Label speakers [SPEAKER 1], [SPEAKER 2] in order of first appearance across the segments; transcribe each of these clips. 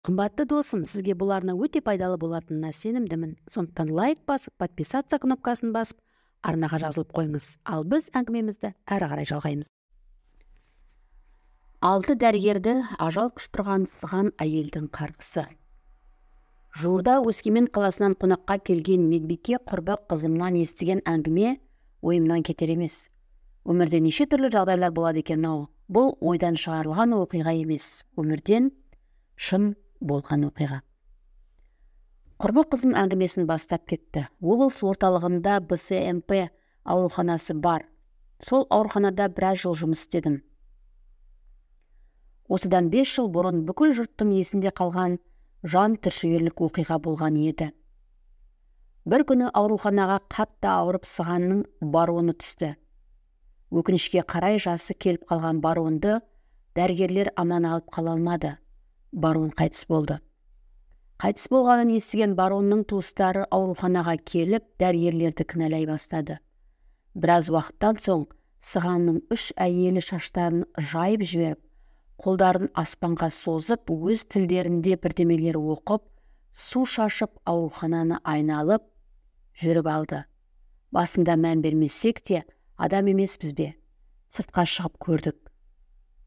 [SPEAKER 1] Қымбатты досым, сізге бұл арна өте пайдалы болатынына сенімдімін. Сондықтан лайк басып, подписаться кнопкасын басып, арнаға жазылып қойыңыз. Ал біз әңгімемізді әрі қарай жалғаймыз. 6 дәрігерді ажал құштырған сыған әйелдің қарғысы. Жуырда Өскемен қаласынан қонаққа келген Медбике Құрбақ қызымнан естіген әңгіме ойымнан кетер емес. Өмірде неше түрлі жағдайлар болады екен ау. Бұл ойдан шығарылған оқиға емес, өмірден шын болған оқиға. Құрбақ қызым әңгімесін бастап кетті. Облыс орталығында БСМП ауруханасы бар. Сол ауруханада біраз жыл жұмыс істедім. Осыдан 5 жыл бұрын бүкіл жұрттың есінде қалған жан түршігерлік оқиға болған еді. Бір күні ауруханаға қатты ауырып сығанның бароны түсті. Өкінішке қарай жасы келіп қалған баронды дәрігерлер аман алып қала алмады. Барон қайтыс болды. Қайтыс болғанын естіген баронның туыстары ауруханаға келіп, дәрігерлерді кінәлай бастады. Біраз уақыттан соң сығанның 3 әйелі шаштарын жайып жіберіп, қолдарын аспанға созып, өз тілдерінде бірдемелер оқып, су шашып аурухананы айналып жүріп алды. Басында мән бермесек те, адам емеспіз бе? Сыртқа шығып көрдік.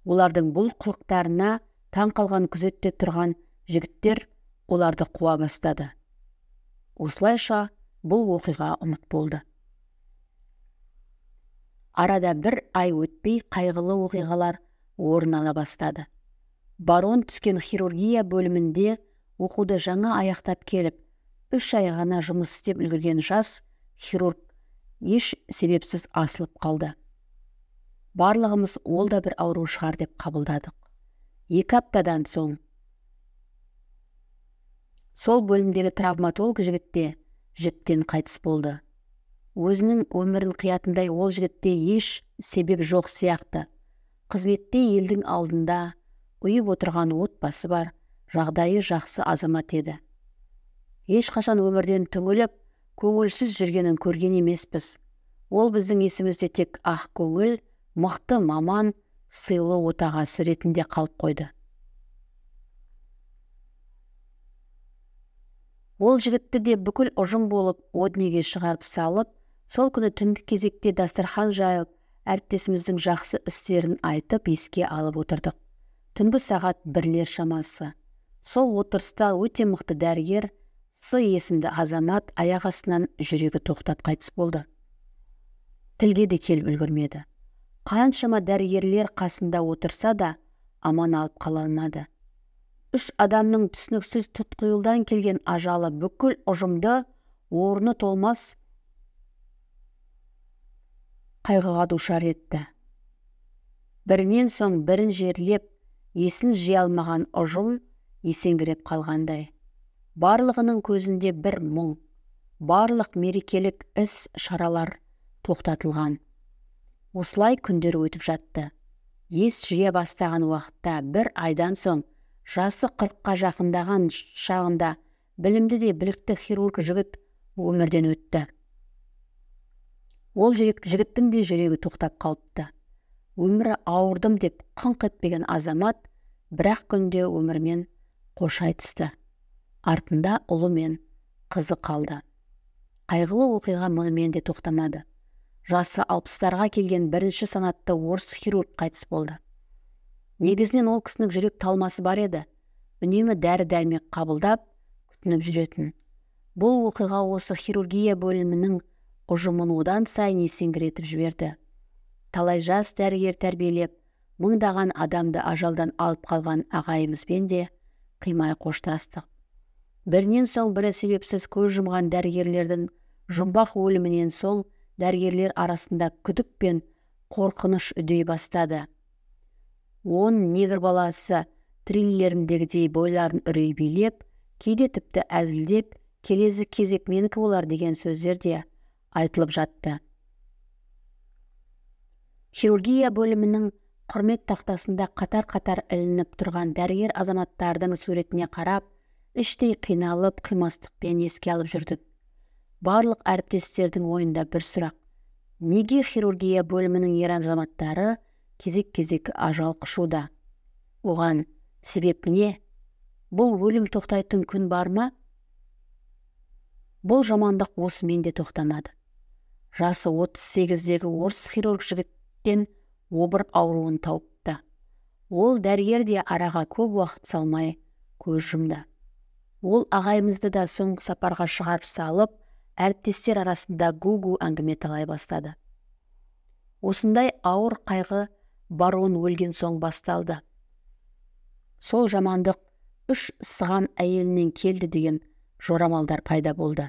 [SPEAKER 1] Олардың бұл қылықтарына таң қалған күзетте тұрған жігіттер оларды қуа бастады. Осылайша бұл оқиға ұмыт болды. Арада бір ай өтпей қайғылы оқиғалар орын ала бастады. Барон түскен хирургия бөлімінде оқуды жаңа аяқтап келіп, 3 ай ғана жұмыс істеп үлгерген жас хирург еш себепсіз асылып қалды. Барлығымыз ол да бір ауру шығар деп қабылдадық. 2 аптадан соң сол бөлімдегі травматолог жігітте жіптен қайтыс болды. Өзінің өмірін қиятындай ол жігітте еш себеп жоқ сияқты. Қызметте елдің алдында ұйып отырған отбасы бар, жағдайы жақсы азамат еді. Ешқашан өмірден түңіліп, көңілсіз жүргенін көрген емеспіз. Ол біздің есімізде тек ақ көңіл, мықты маман, сыйлы отағасы ретінде қалып қойды. Ол жігітті де бүкіл ұжым болып о дүниеге шығарып салып, сол күні түнгі кезекте дастархан жайылып, әріптесіміздің жақсы істерін айтып еске алып отырдық. Түнгі сағат 1-лер шамасы. Сол отырыста өте мықты дәрігер С есімді азамат аяқ астынан жүрегі тоқтап қайтыс болды. Тілге де келіп үлгермеді. Қаншама дәрігерлер қасында отырса да аман алып қала алмады. 3 адамның түсініксіз тұтқиылдан келген ажалы бүкіл ұжымды орны толмас қайғыға душар етті. Бірінен соң бірін жерлеп, есін жия алмаған ұжым есеңгіреп қалғандай. Барлығының көзінде бір мұң, барлық мерекелік іс шаралар тоқтатылған. Осылай күндер өтіп жатты. Ес жия бастаған уақытта бір айдан соң жасы 40-қа жақындаған шағында білімді де білікті хирург жігіт өмірден өтті. Ол жігіттің де жүрегі тоқтап қалыпты. Өмірі ауырдым деп қыңқ етпеген азамат бірақ күнде өмірмен қош айтысты. Артында ұлы мен қызы қалды. Қайғылы оқиға мұнымен де тоқтамады. Жасы 60-тарға келген бірінші санатты орыс хирург қайтыс болды. Негізінен ол кісінің жүрек талмасы бар еді. Үнемі дәрі-дәрмек қабылдап, күтініп жүретін. Бұл оқиға осы хирургия бөлімінің ұжымын одан сайын есеңгіретіп жіберді. Талай жас дәрігер тәрбиелеп, мыңдаған адамды ажалдан алып қалған ағайымызбен де қимай қоштастық. Бірінен соң бірі себепсіз көз жұмған дәрігерлердің жұмбақ өлімінен соң дәрігерлер арасында күдік пен қорқыныш үдей бастады. 10 негр баласы триллеріндегідей бойларын үрей билеп, кейде тіпті әзілдеп, келесі кезек менікі болар деген сөздер де айтылып жатты. Хирургия бөлімінің құрмет тақтасында қатар-қатар ілініп тұрған дәрігер азаматтардың суретіне қарап, іштей қиналып, қимастықпен еске алып жүрдік. Барлық әріптестердің ойында бір сұрақ. Неге хирургия бөлімінің ер азаматтары кезек-кезек ажал құшуда? Оған себеп не? Бұл өлім тоқтайтын күн бар ма? Бұл жамандық осымен де тоқтамады. Жасы 38-дегі орыс хирург жігіттен обыр ауруын тауыпты. Ол дәрігер де араға көп уақыт салмай көз жұмды. Ол ағайымызды да соңғы сапарға шығарып салып, әріптестер арасында гу-гу әңгіме талай бастады. Осындай ауыр қайғы барон өлген соң басталды. Сол жамандық 3 сыған әйелінен келді деген жорамалдар пайда болды.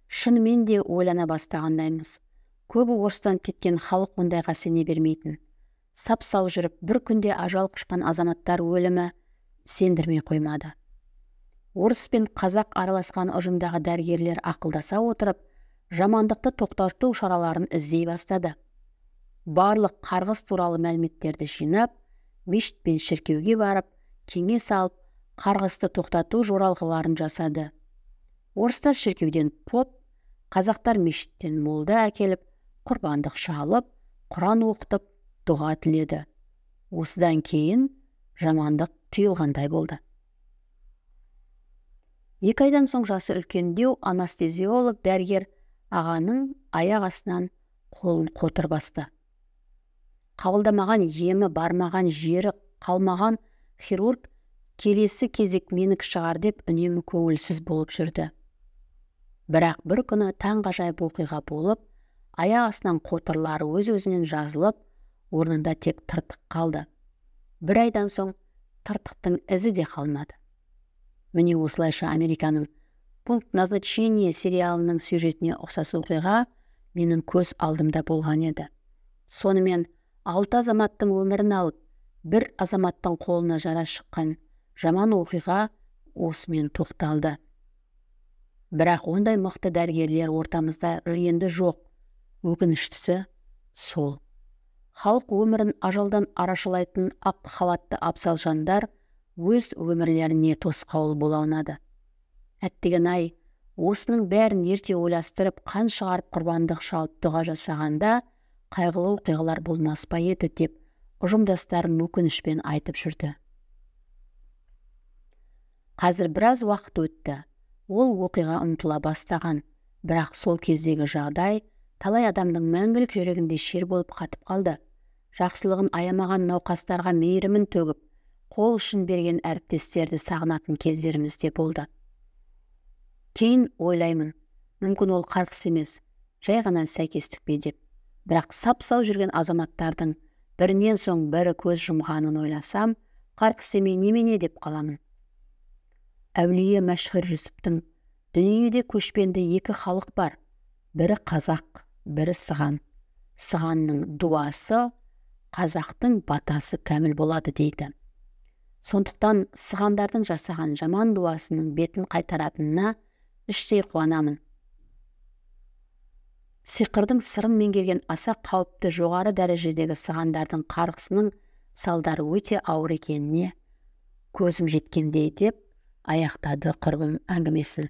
[SPEAKER 1] Шынымен де ойлана бастағандаймыз. Көбі орыстан кеткен халық ондайға сене бермейтін. Сап-сау жүріп, бір күнде ажал құшқан азаматтар өлімі сендірмей қоймады. Орыс пен қазақ араласқан ұжымдағы дәрігерлер ақылдаса отырып, жамандықты тоқтату шараларын іздей бастады. Барлық қарғыс туралы мәліметтерді жинап, мешіт пен шіркеуге барып, кеңес алып, қарғысты тоқтату жоралғыларын жасады. Орыстар шіркеуден поп, қазақтар мешіттен молда әкеліп, құрбандық шалып, Құран оқытып, дұға тіледі. Осыдан кейін жамандық түйілғандай болды. 2 айдан соң жасы үлкендеу анестезиолог дәрігер ағаның аяқ астынан қолын қотыр басты. Қабылдамаған емі бармаған жері қалмаған хирург келесі кезек менік шығар деп үнемі көңілсіз болып жүрді. Бірақ бір күні таңғажайып оқиға болып, аяқ астынан қотырлары өз-өзінен жазылып, орнында тек тыртық қалды. 1 айдан соң тыртықтың ізі де қалмады. Міне осылайша Американың «Пункт назначения» сериалының сюжетіне ұқсас оқиға менің көз алдымда болған еді. Сонымен 6 азаматтың өмірін алып, 1 азаматтың қолына жара шыққан жаман оқиға осымен тоқталды. Бірақ ондай мықты дәрігерлер ортамызда енді жоқ. Өкініштісі сол. Халық өмірін ажалдан арашылайтын ақ халатты абзал жандар өз өмірлеріне тосқауыл бола алмады. Әттеген-ай, осының бәрін ерте ойластырып, қан шығарып құрбандық шалып дұға жасағанда қайғылы оқиғалар болмас па еді деп ұжымдастарын өкінішпен айтып жүрді. Қазір біраз уақыт өтті. Ол оқиға ұмытыла бастаған, бірақ сол кездегі жағдай талай адамның мәңгілік жүрегінде шер болып қатып қалды. Жақсылығын аямаған науқастарға мейірімін төгіп, қол ұшын берген әріптестерді сағынатын кездеріміз де болды. Кейін ойлаймын, мүмкін ол қарғыс емес, жай ғана сәйкестік пе деп. Бірақ сап-сау жүрген азаматтардың бірінен соң бірі көз жұмғанын ойласам, қарғыс емей немене деп қаламын. Әулие Мәшһүр Жүсіптің дүниеде көшпенді 2 халық бар. Бірі қазақ, бірі сыған. Сығанның дуасы, қазақтың батасы кәміл болады дейді. Сондықтан сығандардың жасаған жаман дуасының бетін қайтаратынына іштей қуанамын. Сиқырдың сырын меңгерген аса қауіпті жоғары дәрежедегі сығандардың қарғысының салдары өте ауыр екеніне көзім жеткендей деп аяқтады құрбым әңгімесін.